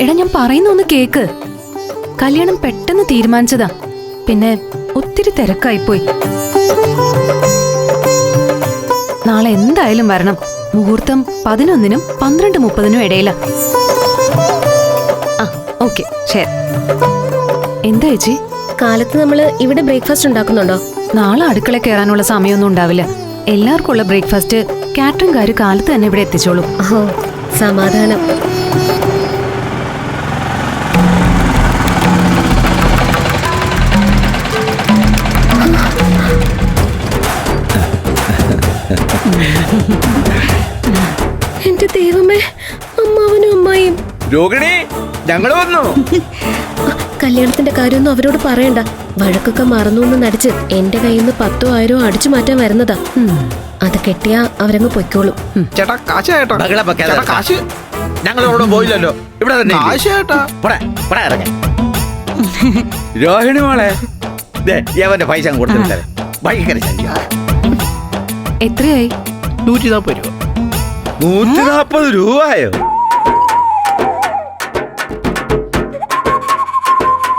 എടാ ഞാൻ പറയുന്ന ഒന്ന് കേക്ക്. കല്യാണം പെട്ടെന്ന് തീരുമാനിച്ചതാ, പിന്നെ ഒത്തിരി തിരക്കായിപ്പോയി. നാളെ എന്തായാലും വരണം. മുഹൂർത്തം 11-നും 12:30 ഇടയില. ആ ഓക്കെ ശരി. എന്താ ചേച്ചി? കാലത്ത് നമ്മള് ഇവിടെ ബ്രേക്ക്ഫാസ്റ്റ് ഉണ്ടാക്കുന്നുണ്ടോ? നാളെ അടുക്കള കയറാനുള്ള സമയമൊന്നും ഉണ്ടാവില്ല. എല്ലാവർക്കും ഉള്ള ബ്രേക്ക്ഫാസ്റ്റ് കാറ്ററിംഗുകാര് കാലത്ത് തന്നെ ഇവിടെ എത്തിച്ചോളൂ. ഓ സമാധാനം. എന്റെ ദൈവമേ, അമ്മാവനും അമ്മായിയും. രോഹിണി, ഞങ്ങൾ വന്നു. കല്യാണത്തിന്റെ കാര്യമൊന്നും അവരോട് പറയണ്ട. വഴക്കൊക്കെ മറന്നു എന്ന് നടിച്ച് എന്റെ കയ്യിൽ നിന്ന് 10,000 10,000 അടിച്ചു മാറ്റാൻ വരുന്നതാ. അത് കെട്ടിയാ അവരങ്ങ് പൊയ്ക്കോളും. ചേട്ടാ കാശ് ചേട്ടാ. കാശ് ഞങ്ങൾ ഇവിടെ പോയില്ലല്ലോ, ഇവിടെ തന്നെ കാശ് ചേട്ടാ. രോഹിണി മോളെ, അവന്റെ പൈസ കൊടുത്തിട്ട് ഭയങ്കര എത്രയായി? 140 രൂപ. 140 രൂപയോ?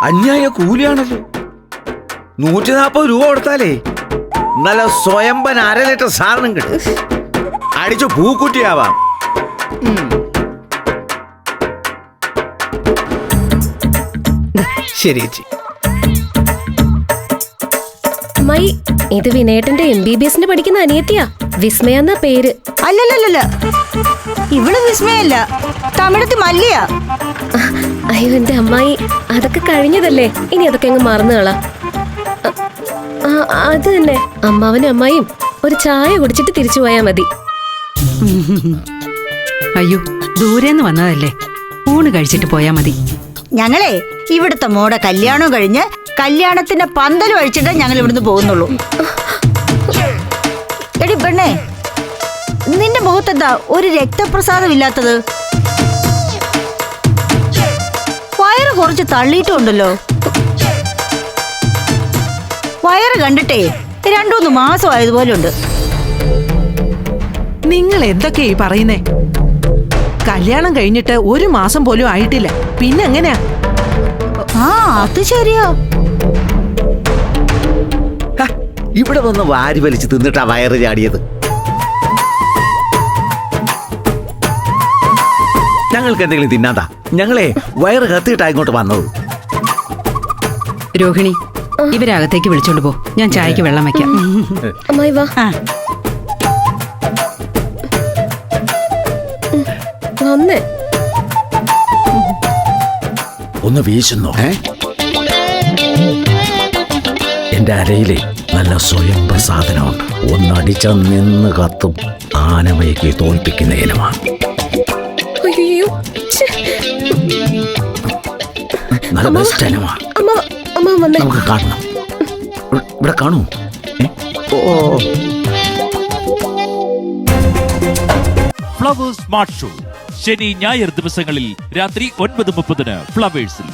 അന്യായ കൂലിയാണല്ലോ. 140 രൂപ കൊടുത്താലേ നല്ല സ്വയംഭൻ 1/2 ലിറ്റർ സാധനം കിട്ടും. അടിച്ചു പൂക്കുട്ടിയാവാം. ശരി ചേച്ചി. അമ്മായി, ഇത് വിനേട്ടന്റെ MBBS പഠിക്കുന്ന അനിയത്തിയാ. വിസ്മയ എന്നാ പേര്. അല്ലല്ലല്ല, ഇവിടെ വിസ്മയല്ല, തമിഴത്ത് മല്ലിയാ. അയ്യോ എന്റെ അമ്മായി, അതൊക്കെ കഴിഞ്ഞതല്ലേ, ഇനി അതൊക്കെ അങ്ങ് മറന്നുകളാ. അത് തന്നെ, അമ്മാവനും അമ്മായിയും ഒരു ചായ കുടിച്ചിട്ട് തിരിച്ചു പോയാ മതി. അയ്യോ, ദൂരേന്ന് വന്നതല്ലേ, ഊണ് കഴിച്ചിട്ട് പോയാ മതി. ഞങ്ങളെ ഇവിടുത്തെ മോടെ കല്യാണം കഴിഞ്ഞ് കല്യാണത്തിന്റെ പന്തൽ കഴിച്ചിട്ടേ ഞങ്ങൾ ഇവിടുന്ന് പോകുന്നുള്ളൂ. എടി പെണ്ണേ, നിന്റെ മുഖത്തെന്താ ഒരു രക്തപ്രസാദം ഇല്ലാത്തത്? വയറ് കുറച്ച് തള്ളിയിട്ടുണ്ടല്ലോ. വയറ് കണ്ടിട്ടേ 2-3 മാസം ആയതുപോലെ ഉണ്ട്. നിങ്ങൾ എന്തൊക്കെയാ ഈ പറയുന്നേ? കല്യാണം കഴിഞ്ഞിട്ട് 1 മാസം പോലും ആയിട്ടില്ല, പിന്നെ എങ്ങനെയാ? ആ അത് ശരിയാ. ഇവിടെ വന്ന് വാരി വലിച്ച് തിന്നിട്ടാ വയറ് ചാടിയത്. ഞങ്ങൾക്ക് എന്തെങ്കിലും തിന്നാതാ, ഞങ്ങളെ വയറ് കത്തിയിട്ടാ ഇങ്ങോട്ട് വന്നത്. രോഹിണി, ഇവരകത്തേക്ക് വിളിച്ചോണ്ട് പോ, ഞാൻ ചായക്ക് വെള്ളം വെക്കാം. അമ്മായി വാ. വന്നേ. ഒന്ന് വീശുന്നോ? എന്റെ അരയിലെ നല്ല സ്വയം പ്രസാദനമുണ്ട്. ഒന്നടിച്ച നിന്ന് കത്തും, ആനമയ്ക്ക് തോൽപ്പിക്കുന്ന ഇനമാണ്. അയ്യോ, നല്ല ബെസ്റ്റ് ഇനമാണ്. നമുക്ക് കാണണം. ഇവിടെ കാണൂ. ഫ്ലവേഴ്സ് സ്മാർട്ട് ഷോ ശനി ഞായർ ദിവസങ്ങളിൽ രാത്രി 9:30 ഫ്ലവേഴ്സിൽ.